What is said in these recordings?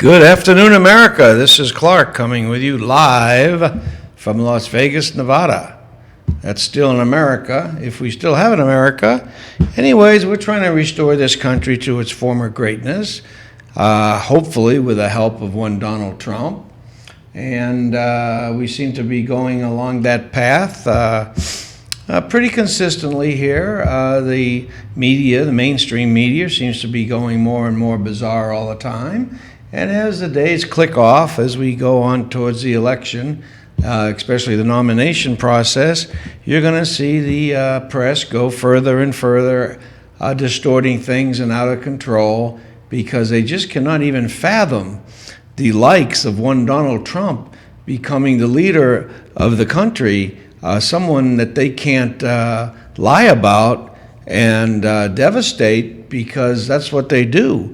Good afternoon, America. This is Clark coming with you live from Las Vegas, Nevada. That's still in America, if we still have an America. Anyways, we're trying to restore this country to its former greatness, hopefully with the help of one Donald Trump. And we seem to be going along that path pretty consistently here. The media, the mainstream media, seems to be going more and more bizarre all the time. And as the days click off, as we go on towards the election, especially the nomination process, you're going to see the press go further and further, distorting things and out of control, because they just cannot even fathom the likes of one Donald Trump becoming the leader of the country, someone that they can't lie about and devastate, because that's what they do.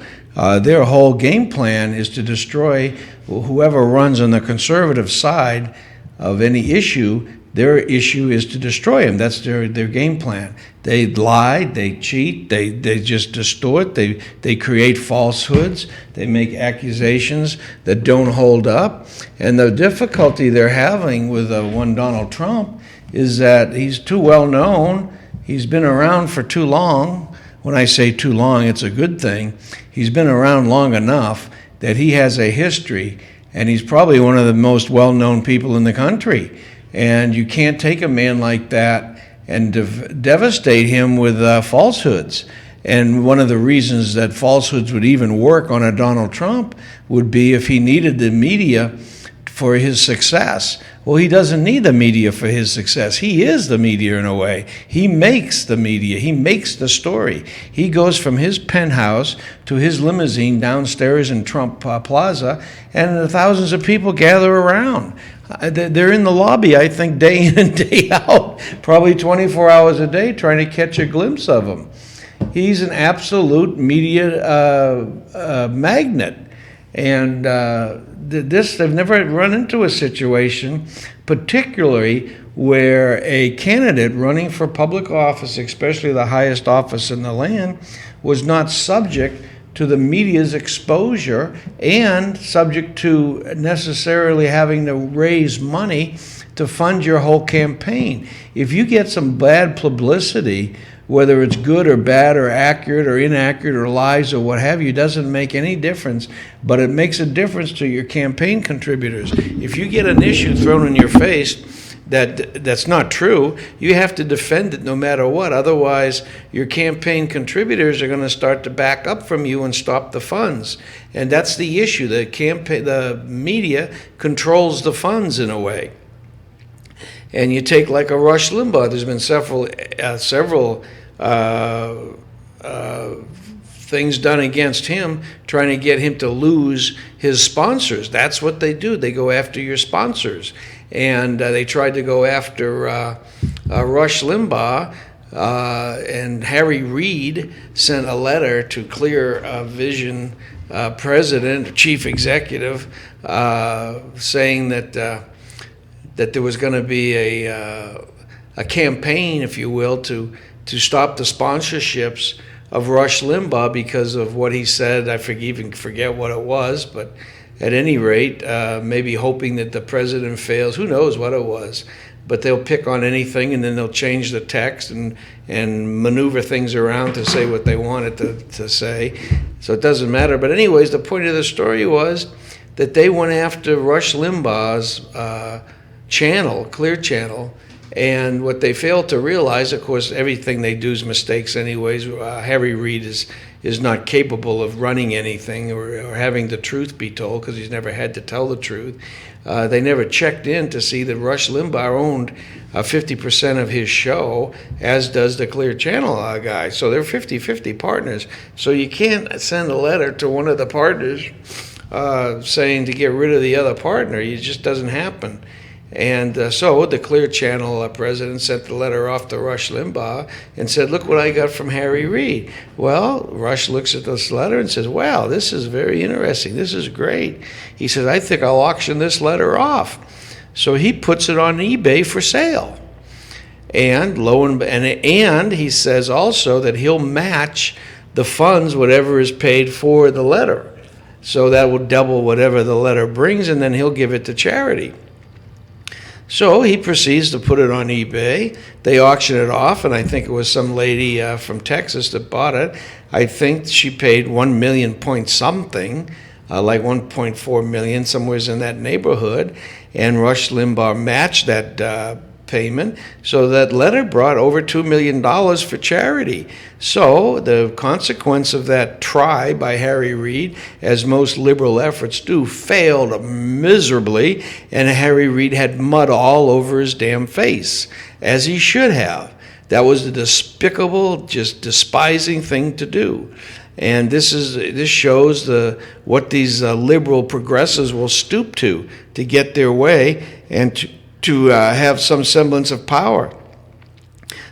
Their whole game plan is to destroy whoever runs on the conservative side of any issue. Their issue is to destroy him. That's their game plan. They lie, they cheat, they just distort, they create falsehoods, they make accusations that don't hold up. And the difficulty they're having with one Donald Trump is that he's too well known. He's been around for too long. When I say too long, it's a good thing. He's been around long enough that he has a history, and he's probably one of the most well-known people in the country. And you can't take a man like that and devastate him with falsehoods. And one of the reasons that falsehoods would even work on a Donald Trump would be if he needed the media for his success. Well, he doesn't need the media for his success. He is the media in a way. He makes the media. He makes the story. He goes from his penthouse to his limousine downstairs in Trump Plaza, and thousands of people gather around. They're in the lobby, I think, day in and day out, probably 24 hours a day, trying to catch a glimpse of him. He's an absolute media magnet. And they've never run into a situation, particularly where a candidate running for public office, especially the highest office in the land, was not subject to the media's exposure and subject to necessarily having to raise money to fund your whole campaign. If you get some bad publicity, whether it's good or bad or accurate or inaccurate or lies or what have you, doesn't make any difference, but it makes a difference to your campaign contributors. If you get an issue thrown in your face that's not true, you have to defend it no matter what. Otherwise, your campaign contributors are going to start to back up from you and stop the funds. And that's the issue. The media controls the funds in a way. And you take like a Rush Limbaugh. There's been several things done against him, trying to get him to lose his sponsors. That's what they do. They go after your sponsors. And they tried to go after Rush Limbaugh, and Harry Reid sent a letter to Clear Vision president, chief executive, saying that there was going to be a campaign, if you will, to stop the sponsorships of Rush Limbaugh because of what he said. I forget what it was, but at any rate, maybe hoping that the president fails. Who knows what it was? But they'll pick on anything, and then they'll change the text and maneuver things around to say what they wanted to say. So it doesn't matter. But anyways, the point of the story was that they went after Rush Limbaugh's channel, Clear Channel, and what they failed to realize, of course, everything they do is mistakes anyways. Harry Reid is not capable of running anything or having the truth be told, because he's never had to tell the truth. They never checked in to see that Rush Limbaugh owned 50% of his show, as does the Clear Channel guy. So they're 50-50 partners. So you can't send a letter to one of the partners saying to get rid of the other partner. It just doesn't happen. And so the Clear Channel president sent the letter off to Rush Limbaugh and said, look what I got from Harry Reid. Well, Rush looks at this letter and says, wow, this is very interesting. This is great. He says, I think I'll auction this letter off. So he puts it on eBay for sale. And and he says also that he'll match the funds, whatever is paid for the letter. So that will double whatever the letter brings, and then he'll give it to charity. So he proceeds to put it on eBay. They auction it off, and I think it was some lady from Texas that bought it. I think she paid 1 million point something, like 1.4 million, somewhere in that neighborhood. And Rush Limbaugh matched that payment. So that letter brought over $2 million for charity. So the consequence of that try by Harry Reid, as most liberal efforts do, failed miserably, and Harry Reid had mud all over his damn face, as he should have. That was a despicable, just despising thing to do. And this shows what these liberal progressives will stoop to get their way and to have some semblance of power.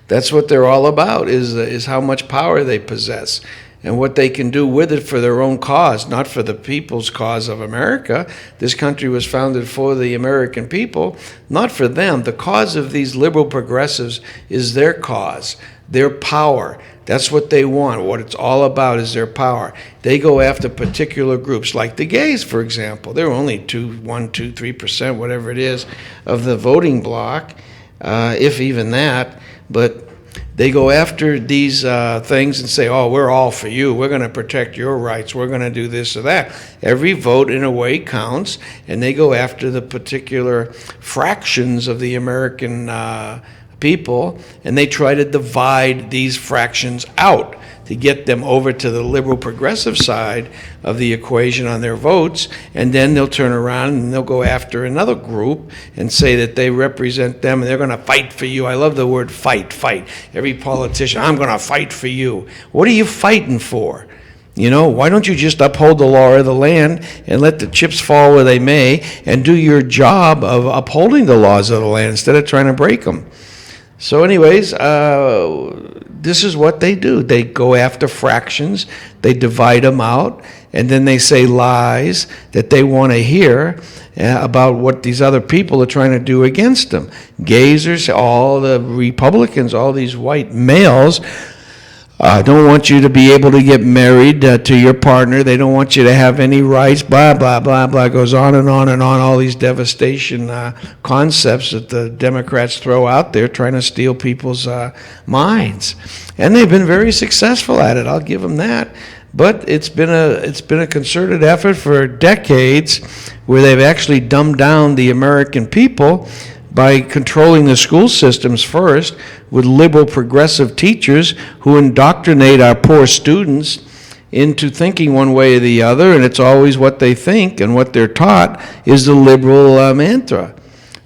That's what they're all about, is how much power they possess and what they can do with it for their own cause, not for the people's cause of America. This country was founded for the American people, not for them. The cause of these liberal progressives is their cause, their power. That's what they want. What it's all about is their power. They go after particular groups, like the gays, for example. They're only 1%, 2%, 3%, whatever it is, of the voting bloc, if even that. But they go after these things and say, oh, we're all for you. We're going to protect your rights. We're going to do this or that. Every vote, in a way, counts, and they go after the particular fractions of the American people, and they try to divide these fractions out to get them over to the liberal progressive side of the equation on their votes, and then they'll turn around and they'll go after another group and say that they represent them and they're going to fight for you. I love the word fight. Every politician, I'm going to fight for you. What are you fighting for? Why don't you just uphold the law of the land and let the chips fall where they may and do your job of upholding the laws of the land instead of trying to break them? So anyways, this is what they do. They go after fractions, they divide them out, and then they say lies that they want to hear about what these other people are trying to do against them. Gazers, all the Republicans, all these white males, don't want you to be able to get married to your partner. They don't want you to have any rights, blah, blah, blah, blah. It goes on and on and on, all these devastation concepts that the Democrats throw out there trying to steal people's minds. And they've been very successful at it, I'll give them that. But it's been a concerted effort for decades where they've actually dumbed down the American people by controlling the school systems first with liberal progressive teachers who indoctrinate our poor students into thinking one way or the other, and it's always what they think, and what they're taught is the liberal mantra.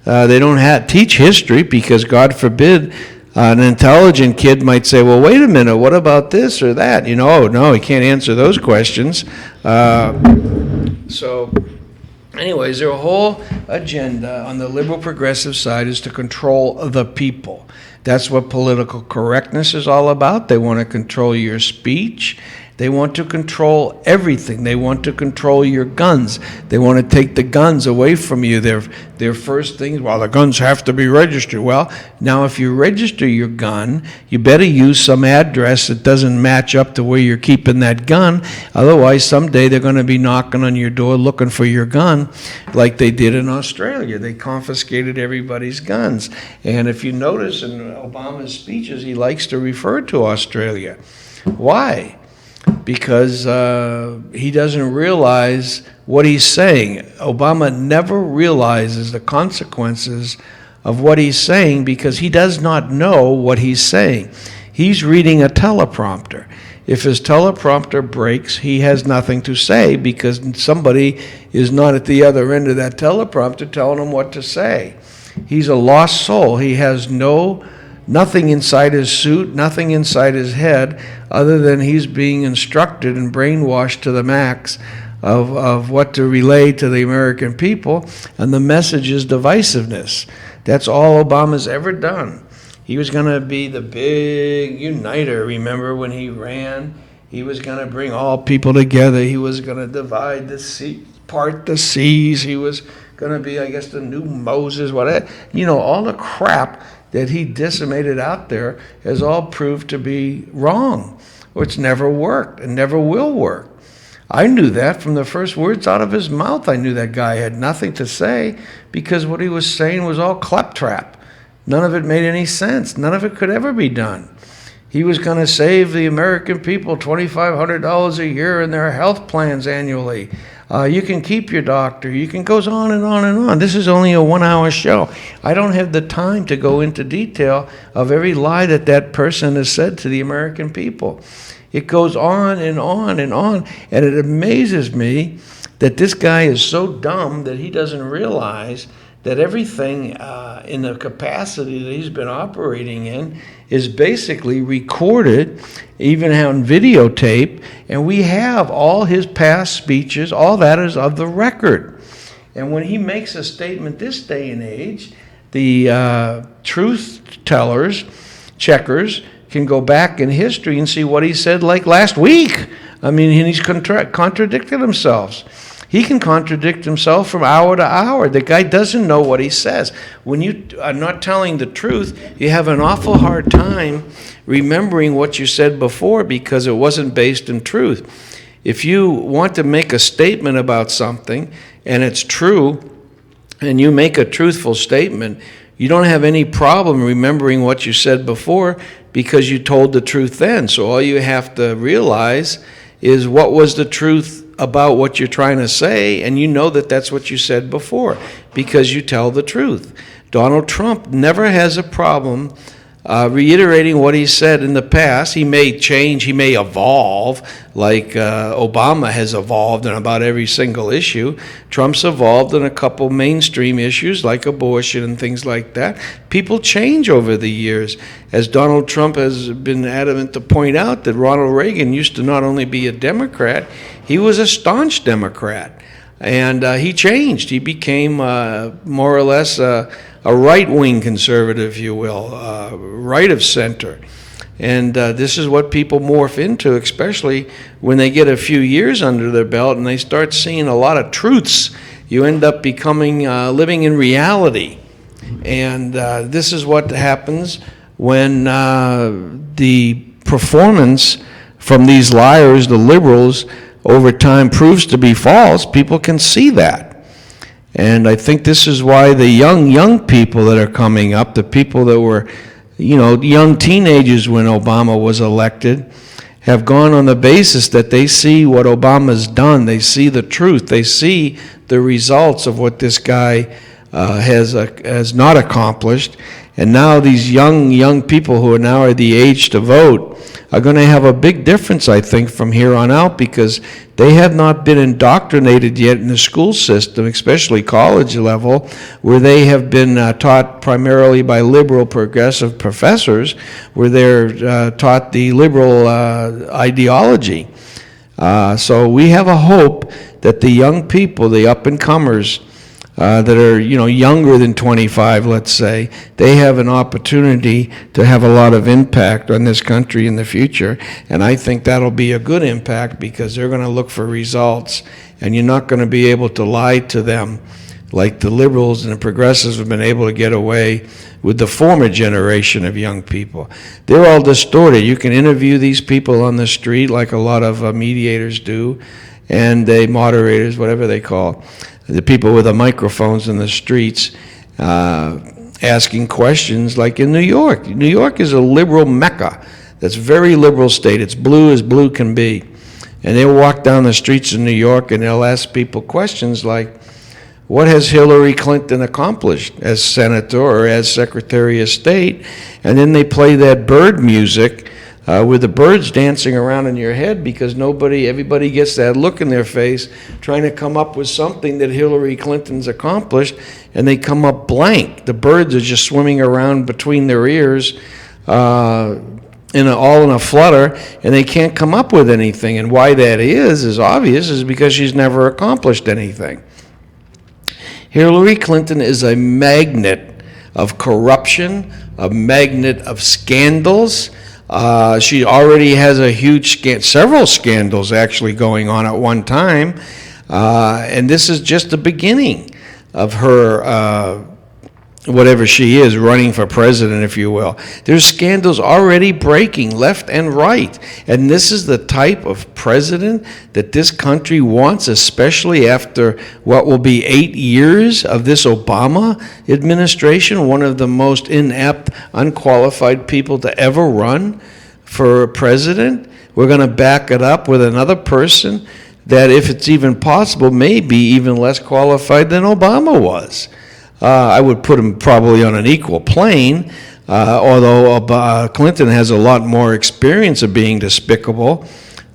They don't teach history because, God forbid, an intelligent kid might say, well, wait a minute, what about this or that? Oh, no, he can't answer those questions. Anyways, their whole agenda on the liberal progressive side is to control the people. That's what political correctness is all about. They want to control your speech. They want to control everything. They want to control your guns. They want to take the guns away from you. Their first thing, well, the guns have to be registered. Well, now if you register your gun, you better use some address that doesn't match up to where you're keeping that gun. Otherwise, someday they're going to be knocking on your door looking for your gun, like they did in Australia. They confiscated everybody's guns. And if you notice in Obama's speeches, he likes to refer to Australia. Why? Because he doesn't realize what he's saying. Obama never realizes the consequences of what he's saying because he does not know what he's saying. He's reading a teleprompter. If his teleprompter breaks, he has nothing to say because somebody is not at the other end of that teleprompter telling him what to say. He's a lost soul. He has nothing inside his suit, nothing inside his head, other than he's being instructed and brainwashed to the max of what to relay to the American people, and the message is divisiveness. That's all Obama's ever done. He was going to be the big uniter. Remember when he ran? He was going to bring all people together. He was going to divide the sea, part the seas. He was going to be, I guess, the new Moses, whatever. All the crap that he disseminated out there has all proved to be wrong, or it's never worked and never will work. I knew that from the first words out of his mouth. I knew that guy had nothing to say because what he was saying was all claptrap. None of it made any sense. None of it could ever be done. He was going to save the American people $2,500 a year in their health plans annually. You can keep your doctor. You can goes on and on and on. This is only a 1-hour show. I don't have the time to go into detail of every lie that that person has said to the American people. It goes on and on and on, and it amazes me that this guy is so dumb that he doesn't realize that everything in the capacity that he's been operating in is basically recorded, even on videotape, and we have all his past speeches, all that is of the record. And when he makes a statement this day and age, the truth tellers, checkers, can go back in history and see what he said like last week. I mean, and he's contradicted himself. He can contradict himself from hour to hour. The guy doesn't know what he says. When you are not telling the truth, you have an awful hard time remembering what you said before because it wasn't based in truth. If you want to make a statement about something and it's true, and you make a truthful statement, you don't have any problem remembering what you said before because you told the truth then. So all you have to realize is what was the truth about what you're trying to say, and you know that that's what you said before because you tell the truth. Donald Trump never has a problem reiterating what he said in the past. He may change, he may evolve, like Obama has evolved in about every single issue. Trump's evolved in a couple mainstream issues like abortion and things like that. People change over the years. As Donald Trump has been adamant to point out that Ronald Reagan used to not only be a Democrat, he was a staunch Democrat. And he changed. He became more or less a right-wing conservative, if you will, right of center. And this is what people morph into, especially when they get a few years under their belt and they start seeing a lot of truths. You end up becoming, living in reality. And this is what happens when the performance from these liars, the liberals, over time proves to be false. People can see that. And I think this is why the young people that are coming up, the people that were, young teenagers when Obama was elected, have gone on the basis that they see what Obama's done. They see the truth. They see the results of what this guy has not accomplished. And now these young people who are now at the age to vote are going to have a big difference, I think, from here on out because they have not been indoctrinated yet in the school system, especially college level, where they have been taught primarily by liberal progressive professors, where they're taught the liberal ideology. So we have a hope that the young people, the up-and-comers, that are younger than 25, let's say, they have an opportunity to have a lot of impact on this country in the future, and I think that'll be a good impact because they're going to look for results, and you're not going to be able to lie to them like the liberals and the progressives have been able to get away with the former generation of young people. They're all distorted. You can interview these people on the street like a lot of mediators do, and they moderators, whatever they call the people with the microphones in the streets, asking questions like in New York. New York is a liberal mecca. That's a very liberal state. It's blue as blue can be. And they'll walk down the streets of New York and they'll ask people questions like, what has Hillary Clinton accomplished as senator or as Secretary of State? And then they play that bird music with the birds dancing around in your head because everybody gets that look in their face trying to come up with something that Hillary Clinton's accomplished, and they come up blank. The birds are just swimming around between their ears all in a flutter, and they can't come up with anything. And why that is obvious, is because she's never accomplished anything. Hillary Clinton is a magnet of corruption, a magnet of scandals. She already has a huge several scandals actually going on at one time, and this is just the beginning of her whatever she is, running for president, if you will. There's scandals already breaking left and right. And this is the type of president that this country wants, especially after what will be 8 years of this Obama administration, one of the most inept, unqualified people to ever run for president. We're going to back it up with another person that, if it's even possible, may be even less qualified than Obama was. I would put him probably on an equal plane, although Clinton has a lot more experience of being despicable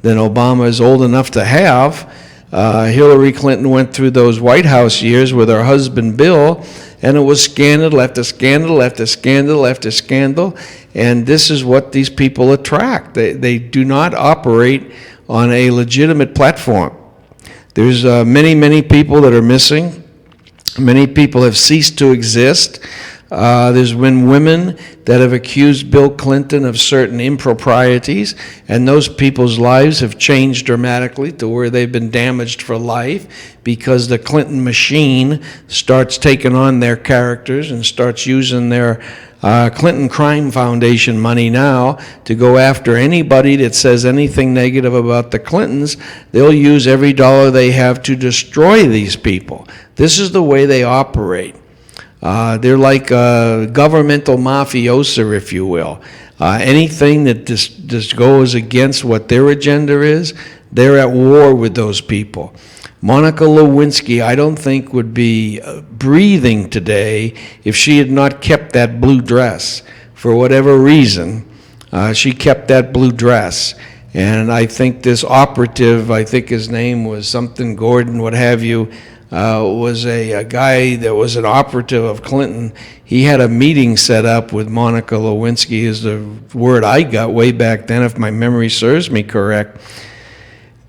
than Obama is old enough to have. Hillary Clinton went through those White House years with her husband Bill, and it was scandal after scandal after scandal after scandal, and this is what these people attract. They do not operate on a legitimate platform. There's many people that are missing. Many people have ceased to exist. There's been women that have accused Bill Clinton of certain improprieties, and those people's lives have changed dramatically to where they've been damaged for life because the Clinton machine starts taking on their characters and starts using their Clinton Crime Foundation money now to go after anybody that says anything negative about the Clintons. They'll use every dollar they have to destroy these people. This is the way they operate. They're like a governmental mafiosa, if you will. Anything that just goes against what their agenda is, they're at war with those people. Monica Lewinsky, I don't think, would be breathing today if she had not kept that blue dress. For whatever reason, she kept that blue dress. And I think this operative, I think his name was something Gordon, what have you, was a guy that was an operative of Clinton. He had a meeting set up with Monica Lewinsky, is the word I got way back then, if my memory serves me correct,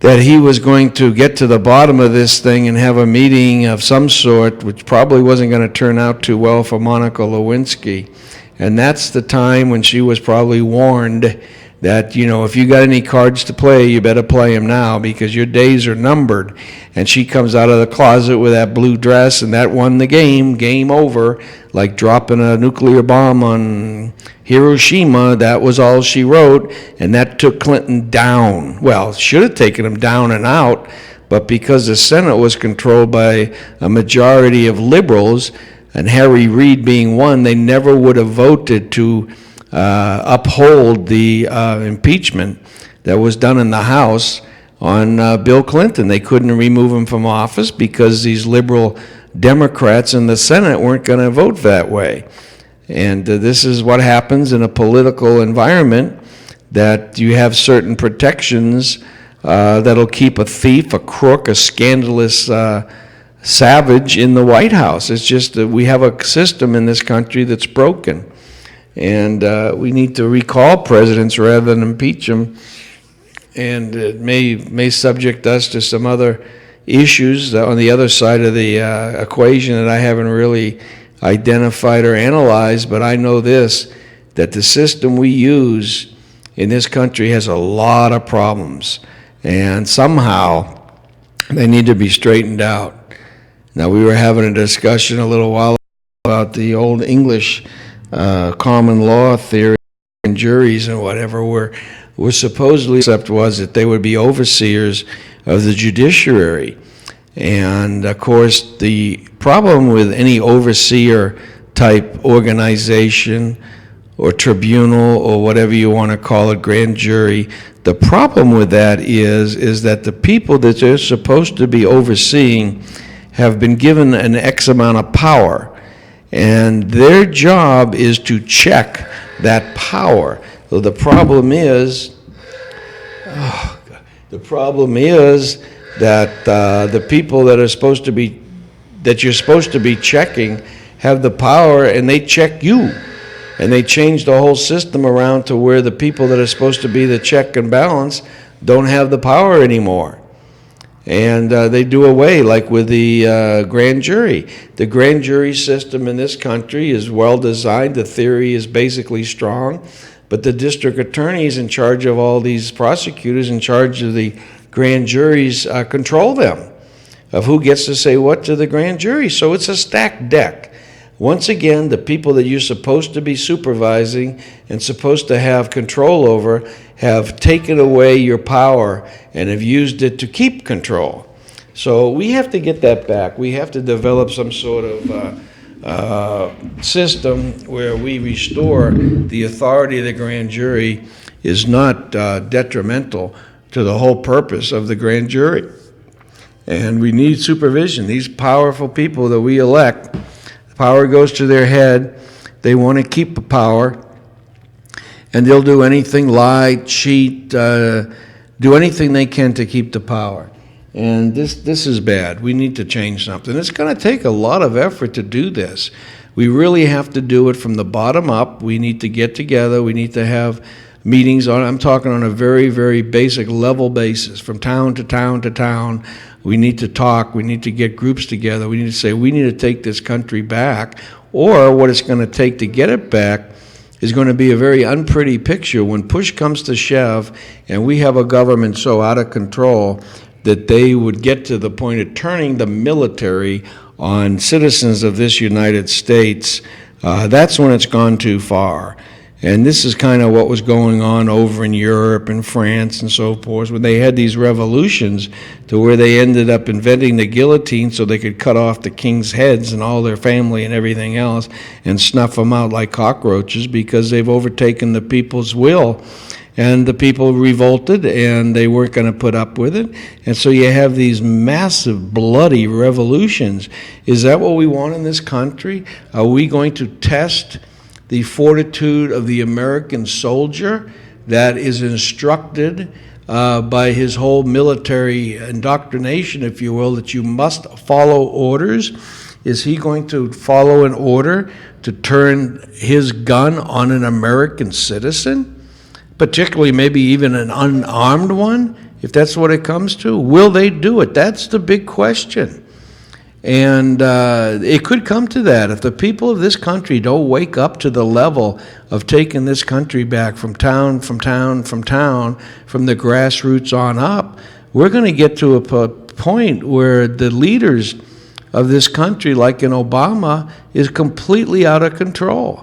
that he was going to get to the bottom of this thing and have a meeting of some sort, which probably wasn't going to turn out too well for Monica Lewinsky. And that's the time when she was probably warned that, you know, if you got any cards to play, you better play them now because your days are numbered. And she comes out of the closet with that blue dress, and that won the game over, like dropping a nuclear bomb on Hiroshima. That was all she wrote, and that took Clinton down. Well, should have taken him down and out, but because the Senate was controlled by a majority of liberals, and Harry Reid being one, they never would have voted to uphold the impeachment that was done in the House on Bill Clinton. They couldn't remove him from office because these liberal Democrats in the Senate weren't going to vote that way. And this is what happens in a political environment, that you have certain protections that'll keep a thief, a crook, a scandalous savage in the White House. It's just that we have a system in this country that's broken. And we need to recall presidents rather than impeach them. And it may subject us to some other issues on the other side of the equation that I haven't really identified or analyzed, but I know this, that the system we use in this country has a lot of problems, and somehow they need to be straightened out. Now, we were having a discussion a little while about the old English common law theory and juries and whatever were supposedly, except was that they would be overseers of the judiciary. And of course, the problem with any overseer type organization or tribunal or whatever you want to call it, grand jury, the problem with that is that the people that they're supposed to be overseeing have been given an X amount of power, and their job is to check that power. So the problem is that the people that are supposed to be, that you're supposed to be checking, have the power, and they check you. And they change the whole system around to where the people that are supposed to be the check and balance don't have the power anymore. And they do away, like with the grand jury. The grand jury system in this country is well designed. The theory is basically strong. But the district attorneys in charge of all these prosecutors, in charge of the grand juries, control them, of who gets to say what to the grand jury. So it's a stacked deck. Once again, the people that you're supposed to be supervising and supposed to have control over have taken away your power and have used it to keep control. So we have to get that back. We have to develop some sort of system where we restore the authority of the grand jury is not detrimental to the whole purpose of the grand jury. And we need supervision. These powerful people that we elect, the power goes to their head. They want to keep the power, and they'll do anything, lie, cheat, do anything they can to keep the power. And this is bad. We need to change something. It's going to take a lot of effort to do this. We really have to do it from the bottom up. We need to get together. We need to have meetings I'm talking on a very, very basic level basis, from town to town to town. We need to talk. We need to get groups together. We need to say, we need to take this country back, or what it's going to take to get it back is going to be a very unpretty picture when push comes to shove and we have a government so out of control that they would get to the point of turning the military on citizens of this United States. That's when it's gone too far. And this is kind of what was going on over in Europe and France and so forth, when they had these revolutions to where they ended up inventing the guillotine so they could cut off the king's heads and all their family and everything else and snuff them out like cockroaches because they've overtaken the people's will. And the people revolted, and they weren't going to put up with it. And so you have these massive, bloody revolutions. Is that what we want in this country? Are we going to test the fortitude of the American soldier that is instructed by his whole military indoctrination, if you will, that you must follow orders? Is he going to follow an order to turn his gun on an American citizen? Particularly maybe even an unarmed one, if that's what it comes to? Will they do it? That's the big question. And it could come to that. If the people of this country don't wake up to the level of taking this country back from town, from the grassroots on up, we're going to get to a point where the leaders of this country, like in Obama, is completely out of control.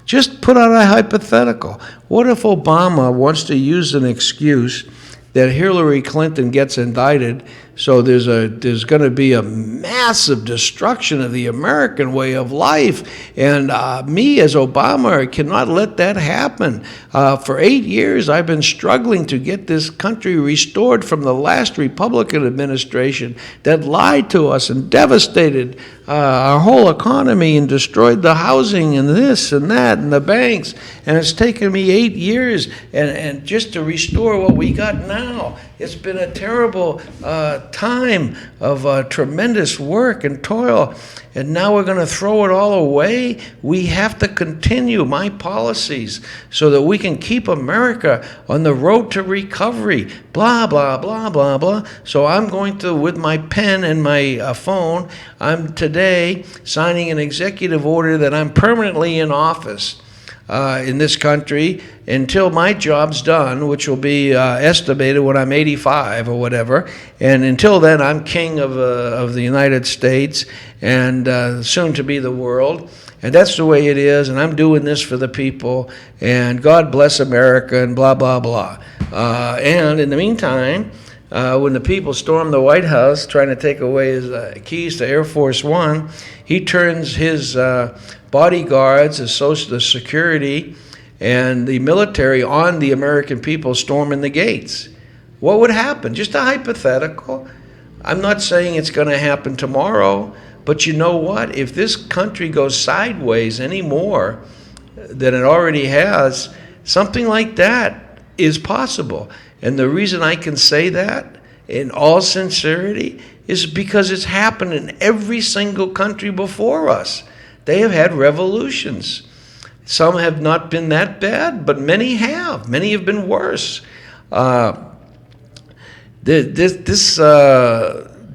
Just put out a hypothetical. What if Obama wants to use an excuse that Hillary Clinton gets indicted, so there's going to be a massive destruction of the American way of life, and me as Obama cannot let that happen. For 8 years, I've been struggling to get this country restored from the last Republican administration that lied to us and devastated our whole economy and destroyed the housing and this and that and the banks. And it's taken me 8 years and just to restore what we got now. It's been a terrible time of tremendous work and toil, and now we're going to throw it all away. We have to continue my policies so that we can keep America on the road to recovery, blah, blah, blah, blah, blah. So I'm going to, with my pen and my phone, I'm today signing an executive order that I'm permanently in office in this country until my job's done, which will be estimated when I'm 85 or whatever. And until then, I'm king of the United States and soon to be the world. And that's the way it is, and I'm doing this for the people, and God bless America, and blah, blah, blah. And in the meantime, when the people storm the White House trying to take away his keys to Air Force One, he turns his bodyguards, the social security, and the military on the American people storming the gates. What would happen? Just a hypothetical. I'm not saying it's going to happen tomorrow, but you know what? If this country goes sideways any more than it already has, something like that is possible. And the reason I can say that in all sincerity is because it's happened in every single country before us. They have had revolutions. Some have not been that bad, but many have. Many have been worse. This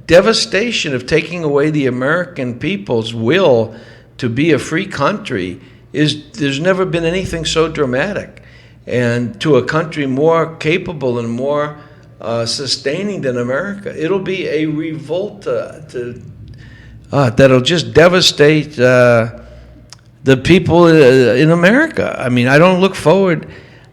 devastation of taking away the American people's will to be a free country there's never been anything so dramatic. And to a country more capable and more sustaining than America, it'll be a revolt that'll just devastate the people in America. I mean, I don't look forward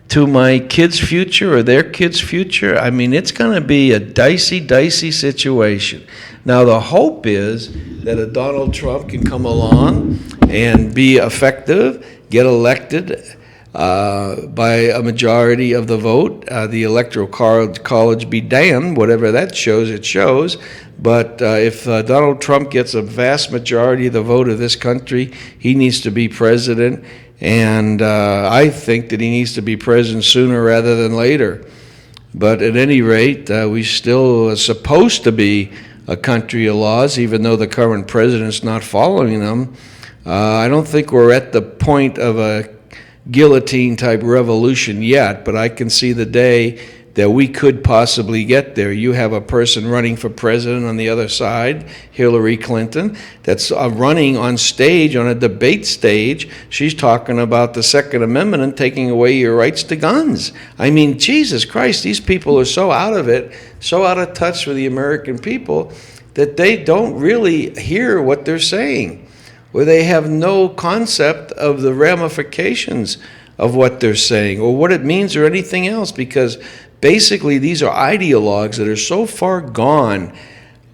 to my kids' future or their kids' future. I mean, it's going to be a dicey situation. Now, the hope is that a Donald Trump can come along and be effective, get elected by a majority of the vote. The Electoral College be damned, whatever that shows, it shows. But if Donald Trump gets a vast majority of the vote of this country, he needs to be president. And I think that he needs to be president sooner rather than later. But at any rate, we still are supposed to be a country of laws, even though the current president's not following them. I don't think we're at the point of a guillotine-type revolution yet, but I can see the day that we could possibly get there. You have a person running for president on the other side, Hillary Clinton, that's running on stage, on a debate stage. She's talking about the Second Amendment and taking away your rights to guns. I mean, Jesus Christ, these people are so out of it, so out of touch with the American people, that they don't really hear what they're saying, or they have no concept of the ramifications of what they're saying, or what it means, or anything else, because basically, these are ideologues that are so far gone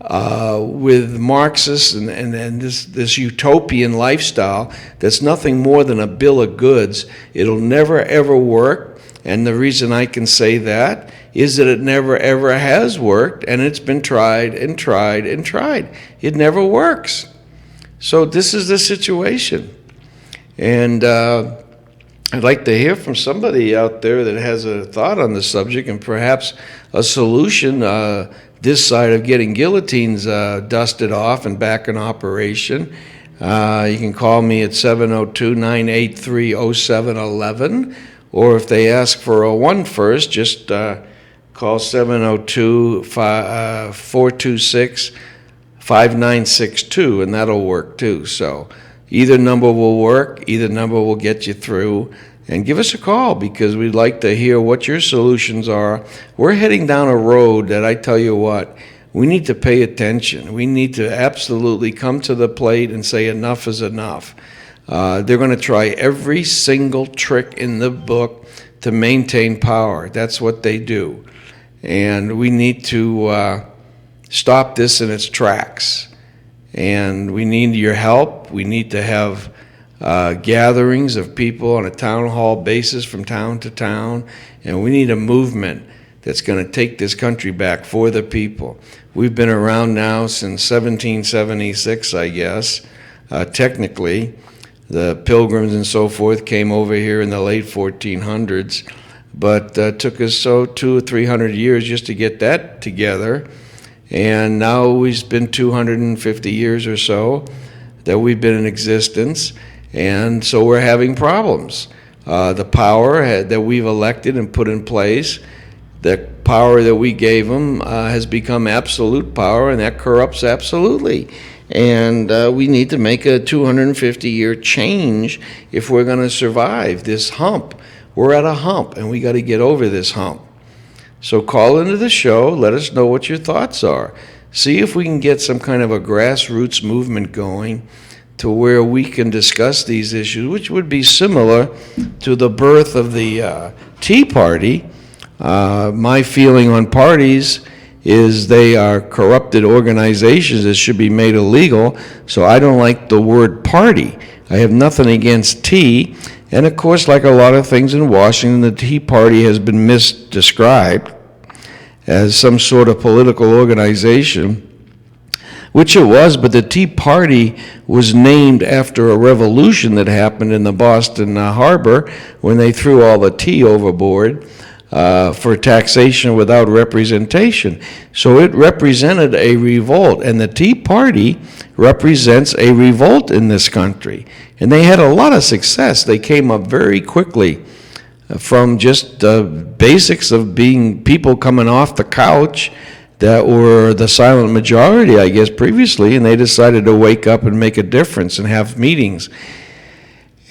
with Marxists and this utopian lifestyle that's nothing more than a bill of goods. It'll never, ever work. And the reason I can say that is that it never, ever has worked, and it's been tried and tried and tried. It never works. So this is the situation. And I'd like to hear from somebody out there that has a thought on the subject and perhaps a solution this side of getting guillotines dusted off and back in operation. You can call me at 702-983-0711, or if they ask for a one first, just call 702-426-5962, and that'll work too. So either number will work, either number will get you through. And give us a call, because we'd like to hear what your solutions are. We're heading down a road that, I tell you what, we need to pay attention. We need to absolutely come to the plate and say enough is enough. They're going to try every single trick in the book to maintain power. That's what they do. And we need to stop this in its tracks. And we need your help. We need to have gatherings of people on a town hall basis from town to town, and we need a movement that's going to take this country back for the people. We've been around now since 1776, I guess, technically. The Pilgrims and so forth came over here in the late 1400s, but took us 200 or 300 years just to get that together. And now it's been 250 years or so that we've been in existence. And so we're having problems. The power that we've elected and put in place, the power that we gave them has become absolute power, and that corrupts absolutely. And we need to make a 250-year change if we're going to survive this hump. We're at a hump, and we got to get over this hump. So call into the show. Let us know what your thoughts are. See if we can get some kind of a grassroots movement going to where we can discuss these issues, which would be similar to the birth of the Tea Party. My feeling on parties is they are corrupted organizations that should be made illegal, so I don't like the word party. I have nothing against tea, and of course, like a lot of things in Washington, the Tea Party has been misdescribed as some sort of political organization, which it was, but the Tea Party was named after a revolution that happened in the Boston Harbor when they threw all the tea overboard for taxation without representation. So it represented a revolt, and the Tea Party represents a revolt in this country. And they had a lot of success. They came up very quickly from just the basics of being people coming off the couch that were the silent majority, I guess, previously, and they decided to wake up and make a difference and have meetings.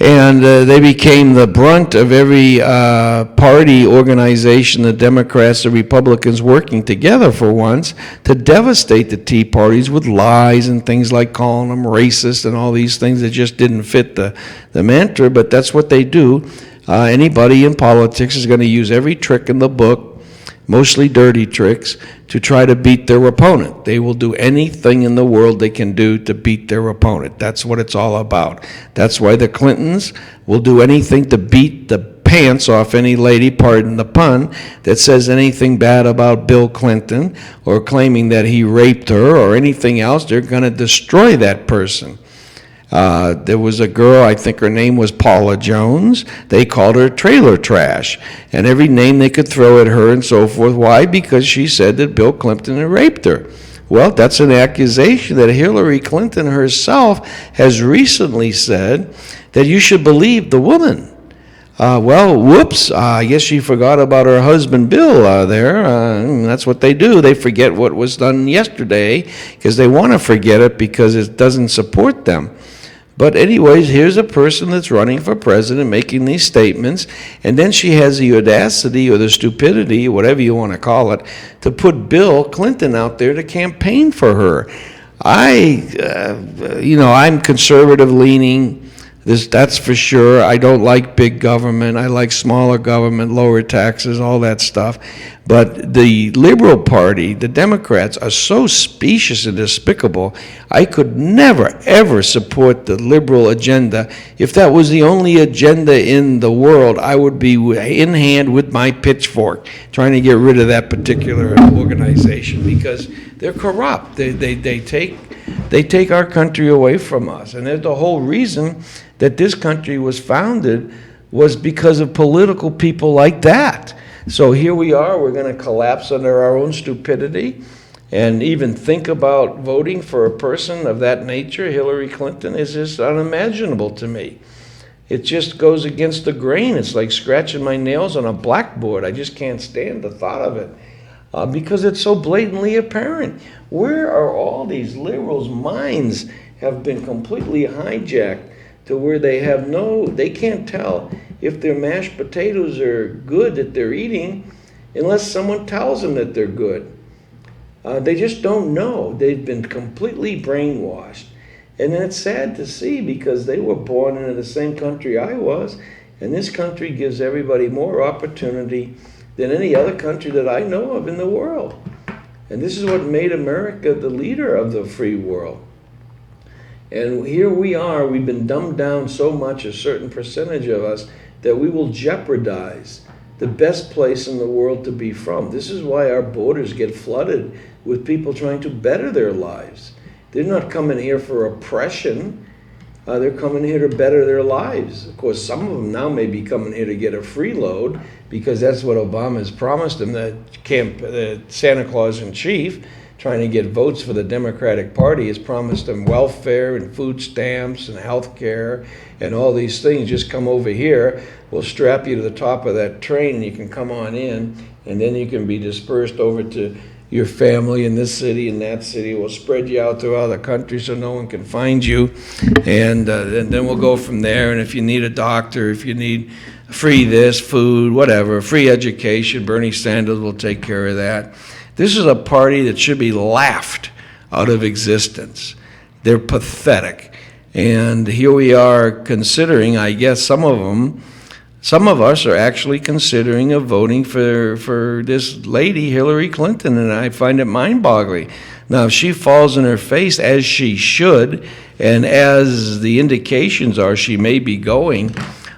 And they became the brunt of every party organization, the Democrats, the Republicans working together for once to devastate the Tea Parties with lies and things like calling them racist and all these things that just didn't fit the mantra, but that's what they do. Anybody in politics is going to use every trick in the book, mostly dirty tricks, to try to beat their opponent. They will do anything in the world they can do to beat their opponent. That's what it's all about. That's why the Clintons will do anything to beat the pants off any lady, pardon the pun, that says anything bad about Bill Clinton or claiming that he raped her or anything else. They're going to destroy that person. There was a girl, I think her name was Paula Jones. They called her trailer trash. And every name they could throw at her and so forth. Why? Because she said that Bill Clinton had raped her. Well, that's an accusation that Hillary Clinton herself has recently said that you should believe the woman. Well, whoops, I guess she forgot about her husband Bill there. That's what they do. They forget what was done yesterday because they want to forget it because it doesn't support them. But anyways, here's a person that's running for president making these statements, and then she has the audacity or the stupidity, whatever you want to call it, to put Bill Clinton out there to campaign for her. I'm conservative leaning. That's for sure. I don't like big government. I like smaller government, lower taxes, all that stuff. But the Liberal Party, the Democrats, are so specious and despicable. I could never, ever support the liberal agenda. If that was the only agenda in the world, I would be in hand with my pitchfork trying to get rid of that particular organization because they're corrupt. They take our country away from us. And the whole reason that this country was founded was because of political people like that. So here we are, we're going to collapse under our own stupidity and even think about voting for a person of that nature. Hillary Clinton is just unimaginable to me. It just goes against the grain. It's like scratching my nails on a blackboard. I just can't stand the thought of it because it's so blatantly apparent. Where are all these liberals' minds have been completely hijacked to where they can't tell if their mashed potatoes are good that they're eating unless someone tells them that they're good. They just don't know. They've been completely brainwashed. And it's sad to see because they were born into the same country I was, and this country gives everybody more opportunity than any other country that I know of in the world. And this is what made America the leader of the free world. And here we are, we've been dumbed down so much, a certain percentage of us, that we will jeopardize the best place in the world to be from. This is why our borders get flooded with people trying to better their lives. They're not coming here for oppression. They're coming here to better their lives. Of course, some of them now may be coming here to get a freeload because that's what Obama has promised them, the Santa Claus in chief, trying to get votes for the Democratic Party, has promised them welfare and food stamps and health care and all these things. Just come over here, we'll strap you to the top of that train and you can come on in, and then you can be dispersed over to your family in this city and that city. We'll spread you out throughout the country so no one can find you, and then we'll go from there. And if you need a doctor, if you need free this, food, whatever, free education, Bernie Sanders will take care of that. This is a party that should be laughed out of existence. They're pathetic. And here we are considering, I guess some of us are actually considering of voting for this lady, Hillary Clinton, and I find it mind-boggling. Now, if she falls in her face, as she should, and as the indications are she may be going,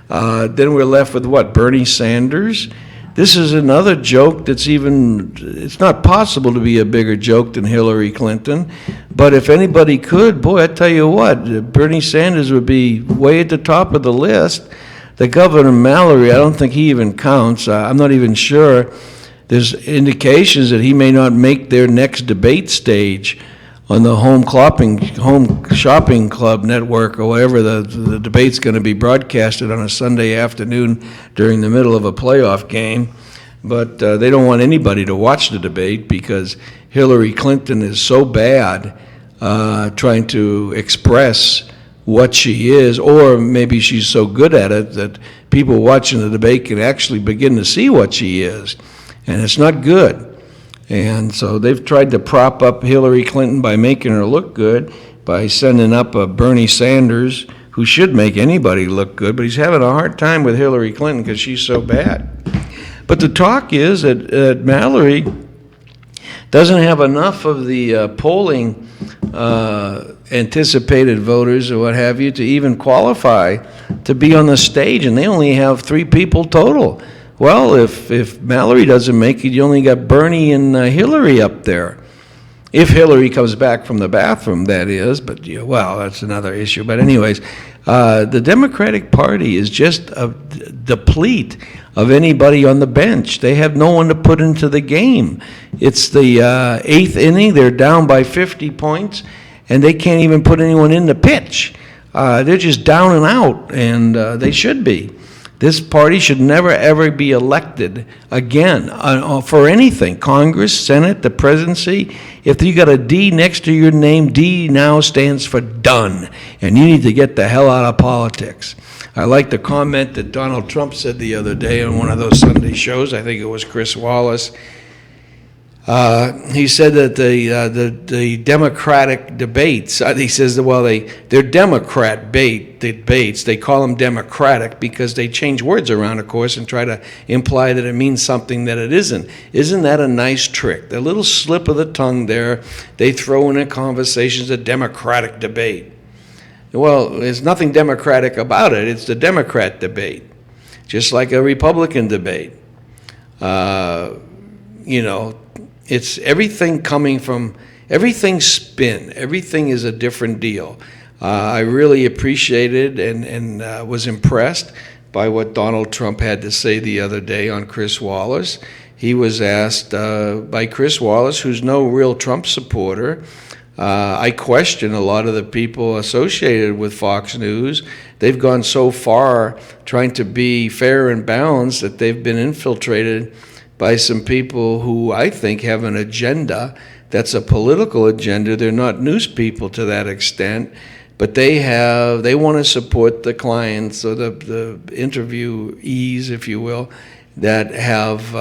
then we're left with what, Bernie Sanders? This is another joke it's not possible to be a bigger joke than Hillary Clinton. But if anybody could, boy, I tell you what, Bernie Sanders would be way at the top of the list. The Governor Mallory, I don't think he even counts. I'm not even sure. There's indications that he may not make their next debate stage on the Home Shopping Club network or whatever. The debate's going to be broadcasted on a Sunday afternoon during the middle of a playoff game. But they don't want anybody to watch the debate because Hillary Clinton is so bad trying to express what she is, or maybe she's so good at it that people watching the debate can actually begin to see what she is, and it's not good. And so they've tried to prop up Hillary Clinton by making her look good, by sending up a Bernie Sanders, who should make anybody look good, but he's having a hard time with Hillary Clinton because she's so bad. But the talk is that Mallory doesn't have enough of the polling anticipated voters or what have you to even qualify to be on the stage, and they only have 3 people total. Well, if Mallory doesn't make it, you only got Bernie and Hillary up there. If Hillary comes back from the bathroom, that is, but well, that's another issue. But anyways, the Democratic Party is just a deplete of anybody on the bench. They have no one to put into the game. It's the 8th inning. They're down by 50 points, and they can't even put anyone in the pitch. They're just down and out, and they should be. This party should never, ever be elected again for anything. Congress, Senate, the presidency. If you got a D next to your name, D now stands for done, and you need to get the hell out of politics. I like the comment that Donald Trump said the other day on one of those Sunday shows. I think it was Chris Wallace. He said that the Democratic debates, he says that, well, they're Democrat debates. They call them Democratic because they change words around, of course, and try to imply that it means something that it isn't. Isn't that a nice trick? The little slip of the tongue there, they throw in a conversation, a Democratic debate. Well, there's nothing democratic about it. It's the Democrat debate, just like a Republican debate. It's everything coming from, everything's spin. Everything is a different deal. I really appreciated and was impressed by what Donald Trump had to say the other day on Chris Wallace. He was asked by Chris Wallace, who's no real Trump supporter. I question a lot of the people associated with Fox News. They've gone so far trying to be fair and balanced that they've been infiltrated by some people who I think have an agenda that's a political agenda. They're not news people to that extent, but they want to support the clients or the interviewees, if you will, that have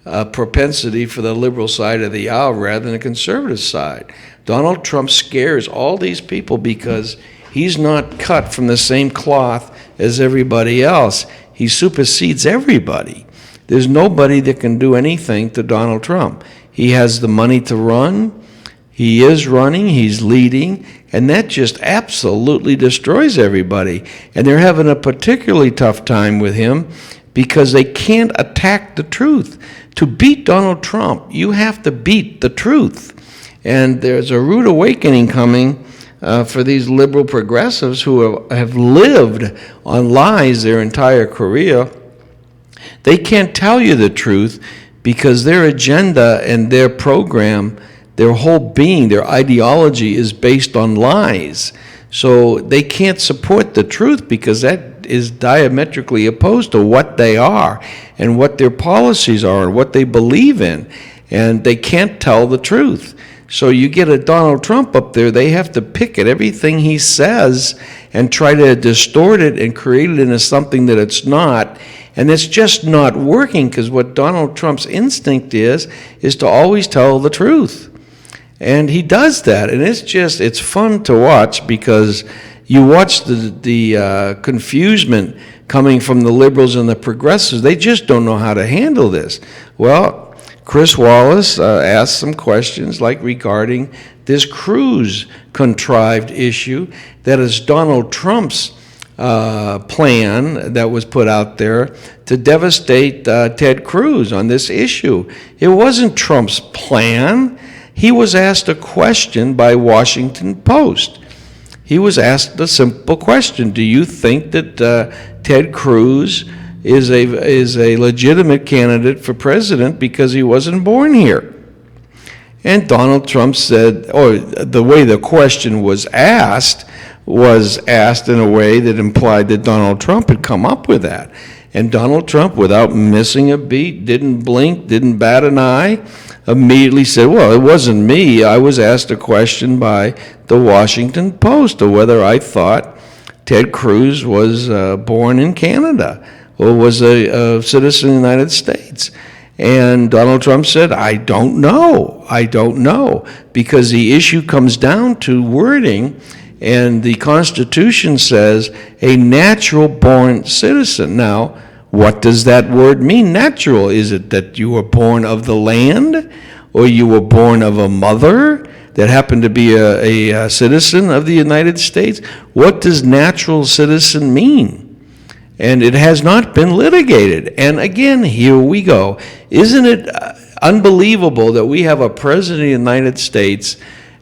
a propensity for the liberal side of the aisle rather than the conservative side. Donald Trump scares all these people because he's not cut from the same cloth as everybody else. He supersedes everybody. There's nobody that can do anything to Donald Trump. He has the money to run. He is running. He's leading. And that just absolutely destroys everybody. And they're having a particularly tough time with him because they can't attack the truth. To beat Donald Trump, you have to beat the truth. And there's a rude awakening coming for these liberal progressives who have lived on lies their entire career. They can't tell you the truth because their agenda and their program, their whole being, their ideology is based on lies. So they can't support the truth because that is diametrically opposed to what they are and what their policies are and what they believe in. And they can't tell the truth. So you get a Donald Trump up there, they have to pick at everything he says and try to distort it and create it into something that it's not. And it's just not working because what Donald Trump's instinct is to always tell the truth. And he does that. And it's fun to watch because you watch the confusion coming from the liberals and the progressives. They just don't know how to handle this. Well, Chris Wallace asked some questions like regarding this Cruz contrived issue that is Donald Trump's plan that was put out there to devastate Ted Cruz on this issue. It wasn't Trump's plan. He was asked a question by Washington Post. He was asked a simple question: do you think that Ted Cruz is a legitimate candidate for president because he wasn't born here? And Donald Trump said, or the way the question was asked in a way that implied that Donald Trump had come up with that. And Donald Trump, without missing a beat, didn't blink, didn't bat an eye, immediately said, well, it wasn't me. I was asked a question by the Washington Post of whether I thought Ted Cruz was born in Canada or was a citizen of the United States. And Donald Trump said, I don't know, because the issue comes down to wording, and the Constitution says a natural-born citizen. Now, what does that word mean, natural? Is it that you were born of the land, or you were born of a mother that happened to be a citizen of the United States? What does natural citizen mean? And it has not been litigated. And again, here we go. Isn't it unbelievable that we have a president of the United States,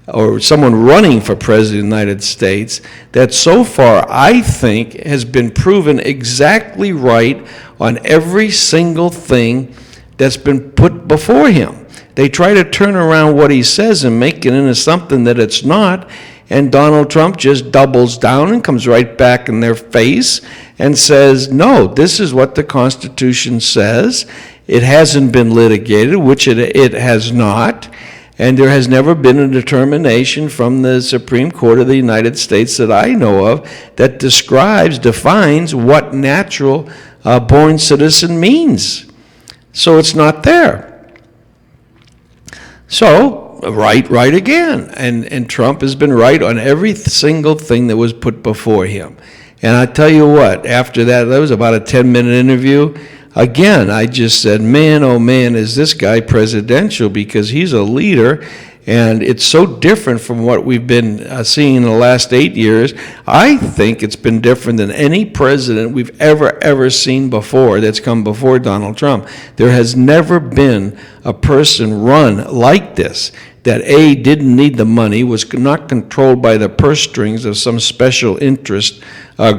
or someone running for president of the United States, that so far I think has been proven exactly right on every single thing that's been put before him. They try to turn around what he says and make it into something that it's not, and Donald Trump just doubles down and comes right back in their face and says, no, this is what the Constitution says. It hasn't been litigated, which it has not, and there has never been a determination from the Supreme Court of the United States that I know of that defines what natural born citizen means. So it's not there. So, right again. And Trump has been right on every single thing that was put before him. And I tell you what, after that was about a 10-minute interview. Again, I just said, man, oh man, is this guy presidential? Because he's a leader, and it's so different from what we've been seeing in the last 8 years. I think it's been different than any president we've ever seen before that's come before Donald Trump. There has never been a person run like this that A, didn't need the money, was not controlled by the purse strings of some special interest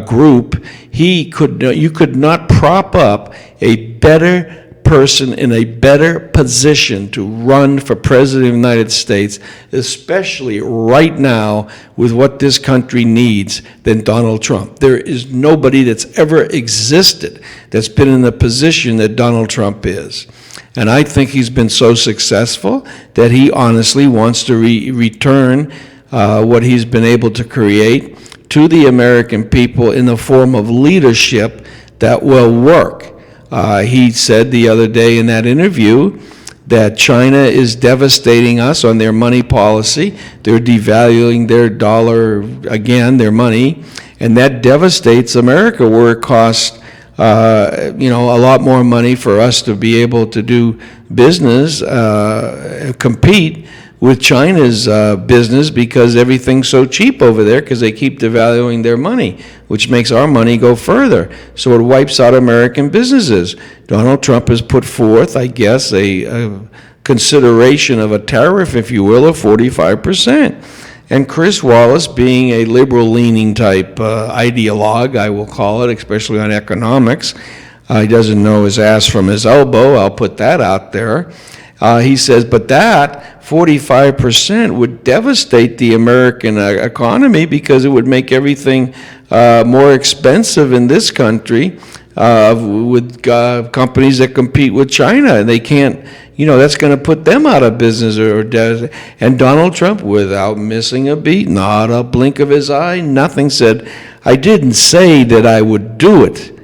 group. You could not prop up a better person in a better position to run for president of the United States, especially right now with what this country needs, than Donald Trump. There is nobody that's ever existed that's been in the position that Donald Trump is. And I think he's been so successful that he honestly wants to return what he's been able to create to the American people in the form of leadership that will work. He said the other day in that interview that China is devastating us on their money policy. They're devaluing their dollar again, their money, and that devastates America, where it costs a lot more money for us to be able to do business, compete with China's business, because everything's so cheap over there because they keep devaluing their money, which makes our money go further. So it wipes out American businesses. Donald Trump has put forth, I guess, a consideration of a tariff, if you will, of 45%. And Chris Wallace, being a liberal-leaning type ideologue, I will call it, especially on economics, he doesn't know his ass from his elbow, I'll put that out there. He says, but that 45% would devastate the American economy, because it would make everything more expensive in this country with companies that compete with China. And they can't, that's going to put them out of business. And Donald Trump, without missing a beat, not a blink of his eye, nothing, said, I didn't say that I would do it.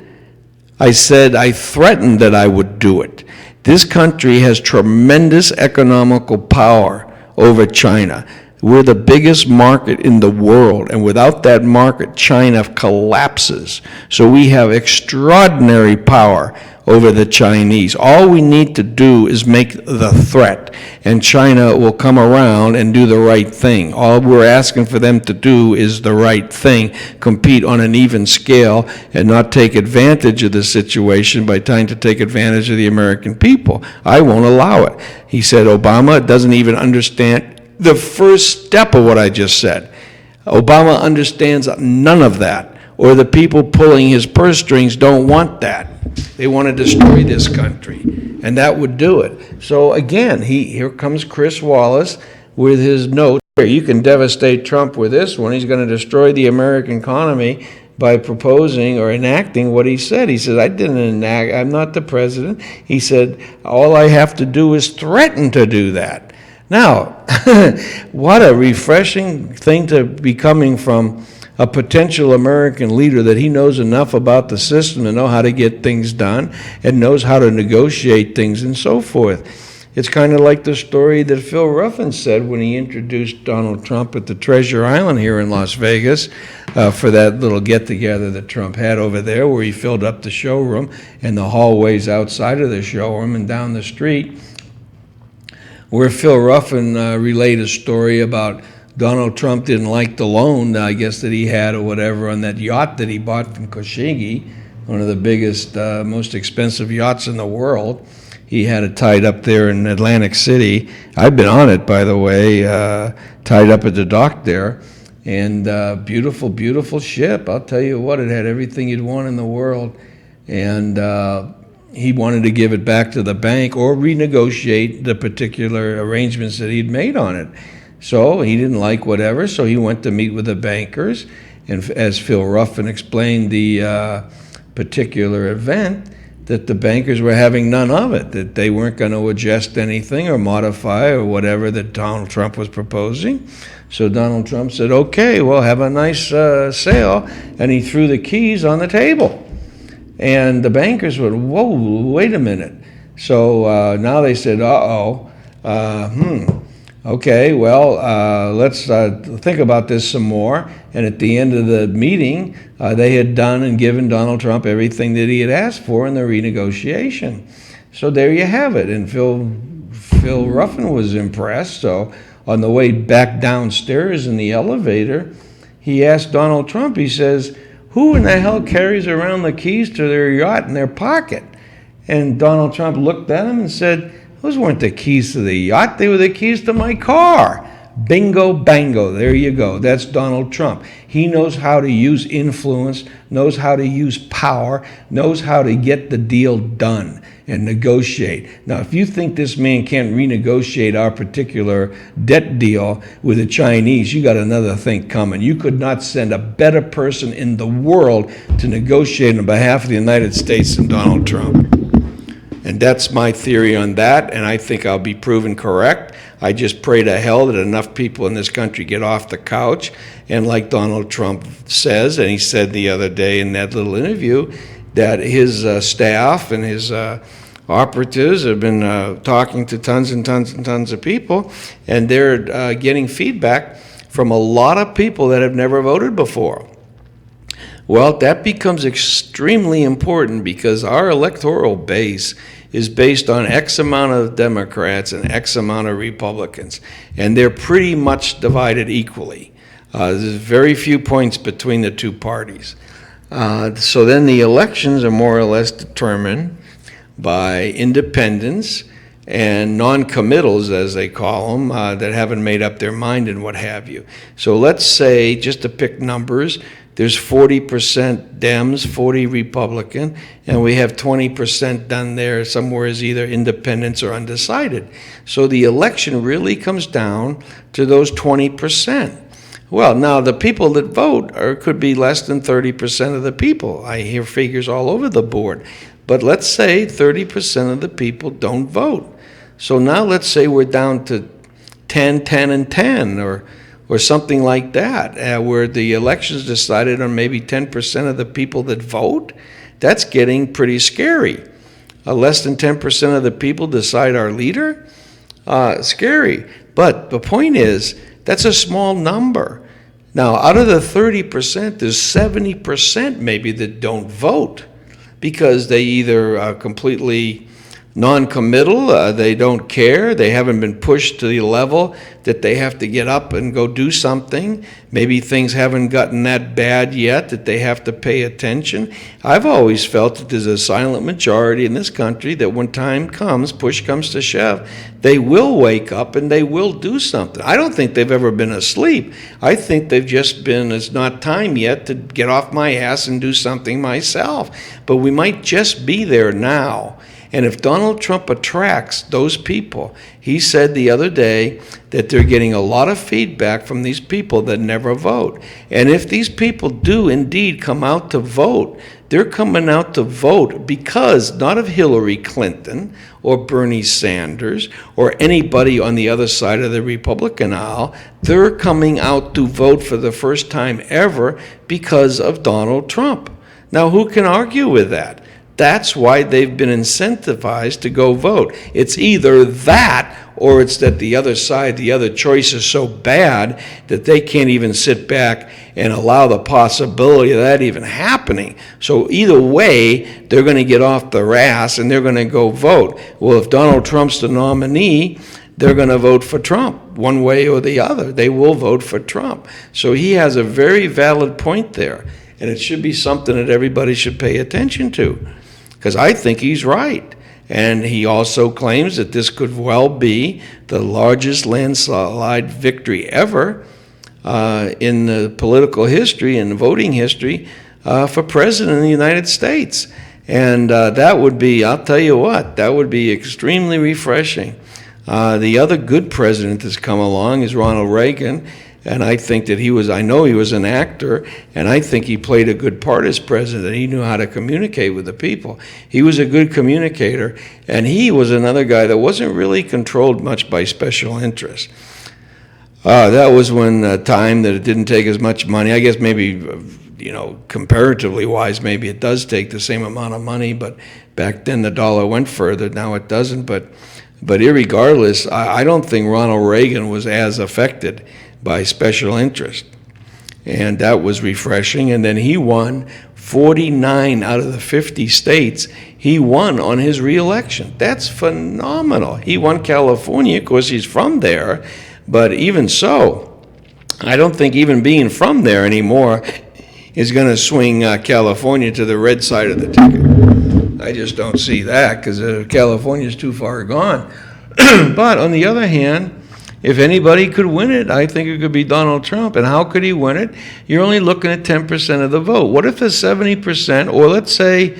I said I threatened that I would do it. This country has tremendous economical power over China. We're the biggest market in the world, and without that market, China collapses. So we have extraordinary power over the Chinese. All we need to do is make the threat, and China will come around and do the right thing. All we're asking for them to do is the right thing, compete on an even scale, and not take advantage of the situation by trying to take advantage of the American people. I won't allow it. He said Obama doesn't even understand the first step of what I just said. Obama understands none of that, or the people pulling his purse strings don't want that. They want to destroy this country, and that would do it. So again, here comes Chris Wallace with his note. You can devastate Trump with this one. He's going to destroy the American economy by proposing or enacting what he said. He said, I didn't enact, I'm not the president. He said, all I have to do is threaten to do that. Now, what a refreshing thing to be coming from a potential American leader, that he knows enough about the system to know how to get things done and knows how to negotiate things and so forth. It's kind of like the story that Phil Ruffin said when he introduced Donald Trump at the Treasure Island here in Las Vegas for that little get-together that Trump had over there, where he filled up the showroom and the hallways outside of the showroom and down the street, where Phil Ruffin relayed a story about Donald Trump didn't like the loan, I guess, that he had or whatever on that yacht that he bought from Khashoggi, one of the biggest, most expensive yachts in the world. He had it tied up there in Atlantic City. I've been on it, by the way, tied up at the dock there. And beautiful, beautiful ship. I'll tell you what, it had everything you'd want in the world. And he wanted to give it back to the bank or renegotiate the particular arrangements that he'd made on it. So he didn't like whatever, so he went to meet with the bankers. And as Phil Ruffin explained the particular event, that the bankers were having none of it, that they weren't going to adjust anything or modify or whatever that Donald Trump was proposing. So Donald Trump said, okay, well, have a nice sail, and he threw the keys on the table. And the bankers went, whoa, wait a minute. So now they said, okay, well, let's think about this some more. And at the end of the meeting, they had done and given Donald Trump everything that he had asked for in the renegotiation. So there you have it. And Phil Ruffin was impressed. So on the way back downstairs in the elevator, he asked Donald Trump, he says, who in the hell carries around the keys to their yacht in their pocket? And Donald Trump looked at him and said, those weren't the keys to the yacht, they were the keys to my car. Bingo, bango, there you go. That's Donald Trump. He knows how to use influence, knows how to use power, knows how to get the deal done and negotiate. Now, if you think this man can't renegotiate our particular debt deal with the Chinese, you got another thing coming. You could not send a better person in the world to negotiate on behalf of the United States than Donald Trump. And that's my theory on that, and I think I'll be proven correct. I just pray to hell that enough people in this country get off the couch, and like Donald Trump says, and he said the other day in that little interview, that his staff and his operatives have been talking to tons and tons and tons of people, and they're getting feedback from a lot of people that have never voted before. Well, that becomes extremely important because our electoral base is based on X amount of Democrats and X amount of Republicans, and they're pretty much divided equally. There's very few points between the two parties. So then the elections are more or less determined by independents and non-committals, as they call them, that haven't made up their mind and what have you. So let's say, just to pick numbers, there's 40% Dems, 40 Republican, and we have 20% done there somewhere as either independents or undecided. So the election really comes down to those 20%. Well, now the people that vote could be less than 30% of the people. I hear figures all over the board. But let's say 30% of the people don't vote. So now let's say we're down to 10, 10, and 10, or something like that, where the election's decided on maybe 10% of the people that vote. That's getting pretty scary. Less than 10% of the people decide our leader? Scary. But the point is, that's a small number. Now, out of the 30%, there's 70% maybe that don't vote because they either are completely non-committal, they don't care, they haven't been pushed to the level that they have to get up and go do something. Maybe things haven't gotten that bad yet that they have to pay attention. I've always felt that there's a silent majority in this country that when time comes, push comes to shove, they will wake up and they will do something. I don't think they've ever been asleep. I think they've just been, it's not time yet to get off my ass and do something myself. But we might just be there now. And if Donald Trump attracts those people, he said the other day that they're getting a lot of feedback from these people that never vote. And if these people do indeed come out to vote, they're coming out to vote because not of Hillary Clinton or Bernie Sanders or anybody on the other side of the Republican aisle. They're coming out to vote for the first time ever because of Donald Trump. Now, who can argue with that? That's why they've been incentivized to go vote. It's either that or it's that the other side, the other choice is so bad that they can't even sit back and allow the possibility of that even happening. So either way, they're going to get off their ass and they're going to go vote. Well, if Donald Trump's the nominee, they're going to vote for Trump one way or the other. They will vote for Trump. So he has a very valid point there. And it should be something that everybody should pay attention to, because I think he's right. And he also claims that this could well be the largest landslide victory ever in the political history and voting history for president of the United States. And that would be, I'll tell you what, that would be extremely refreshing. The other good president that's come along is Ronald Reagan. And I think that I know he was an actor, and I think he played a good part as president. He knew how to communicate with the people. He was a good communicator, and he was another guy that wasn't really controlled much by special interests. That was when time that it didn't take as much money. I guess maybe, comparatively wise, maybe it does take the same amount of money, but back then the dollar went further. Now it doesn't. But irregardless, I don't think Ronald Reagan was as affected by special interest. And that was refreshing. And then he won 49 out of the 50 states. He won on his reelection. That's phenomenal. He won California, of course he's from there, but even so, I don't think even being from there anymore is going to swing California to the red side of the ticket. I just don't see that, because California's too far gone. But on the other hand, if anybody could win it, I think it could be Donald Trump. And how could he win it? You're only looking at 10% of the vote. What if the 70%, or let's say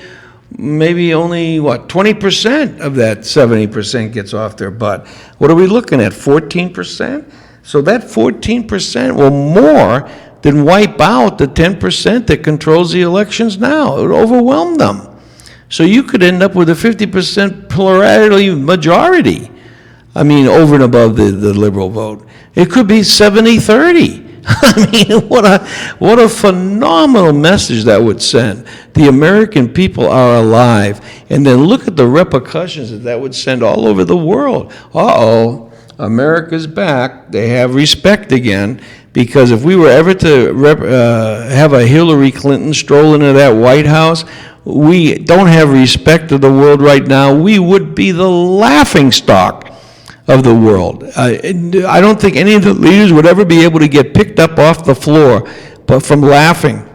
maybe only, 20% of that 70% gets off their butt? What are we looking at, 14%? So that 14% will more than wipe out the 10% that controls the elections now. It would overwhelm them. So you could end up with a 50% plurality majority. I mean, over and above the liberal vote. It could be 70-30. I mean, what a phenomenal message that would send. The American people are alive. And then look at the repercussions that would send all over the world. Uh-oh, America's back. They have respect again. Because if we were ever to have a Hillary Clinton stroll into that White House, we don't have respect of the world right now. We would be the laughingstock of the world. I don't think any of the leaders would ever be able to get picked up off the floor, but from laughing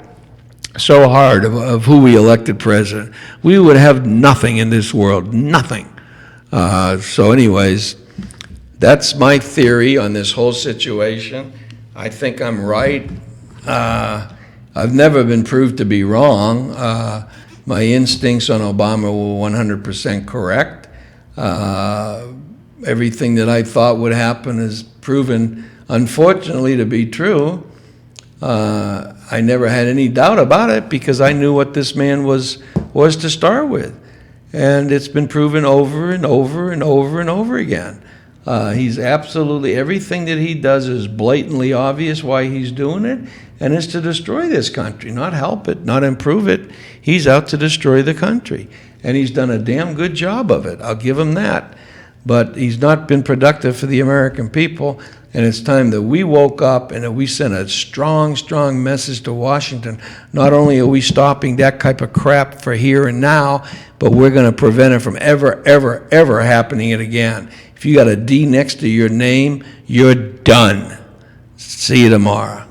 so hard of who we elected president. We would have nothing in this world, nothing. So anyways, that's my theory on this whole situation. I think I'm right. I've never been proved to be wrong. My instincts on Obama were 100% correct. Everything that I thought would happen is proven, unfortunately, to be true. I never had any doubt about it because I knew what this man was to start with. And it's been proven over and over and over and over again. He's absolutely, everything that he does is blatantly obvious why he's doing it, and it's to destroy this country, not help it, not improve it. He's out to destroy the country. And he's done a damn good job of it. I'll give him that. But he's not been productive for the American people, and it's time that we woke up and that we sent a strong, strong message to Washington. Not only are we stopping that type of crap for here and now, but we're going to prevent it from ever, ever, ever happening it again. If you got a D next to your name, you're done. See you tomorrow.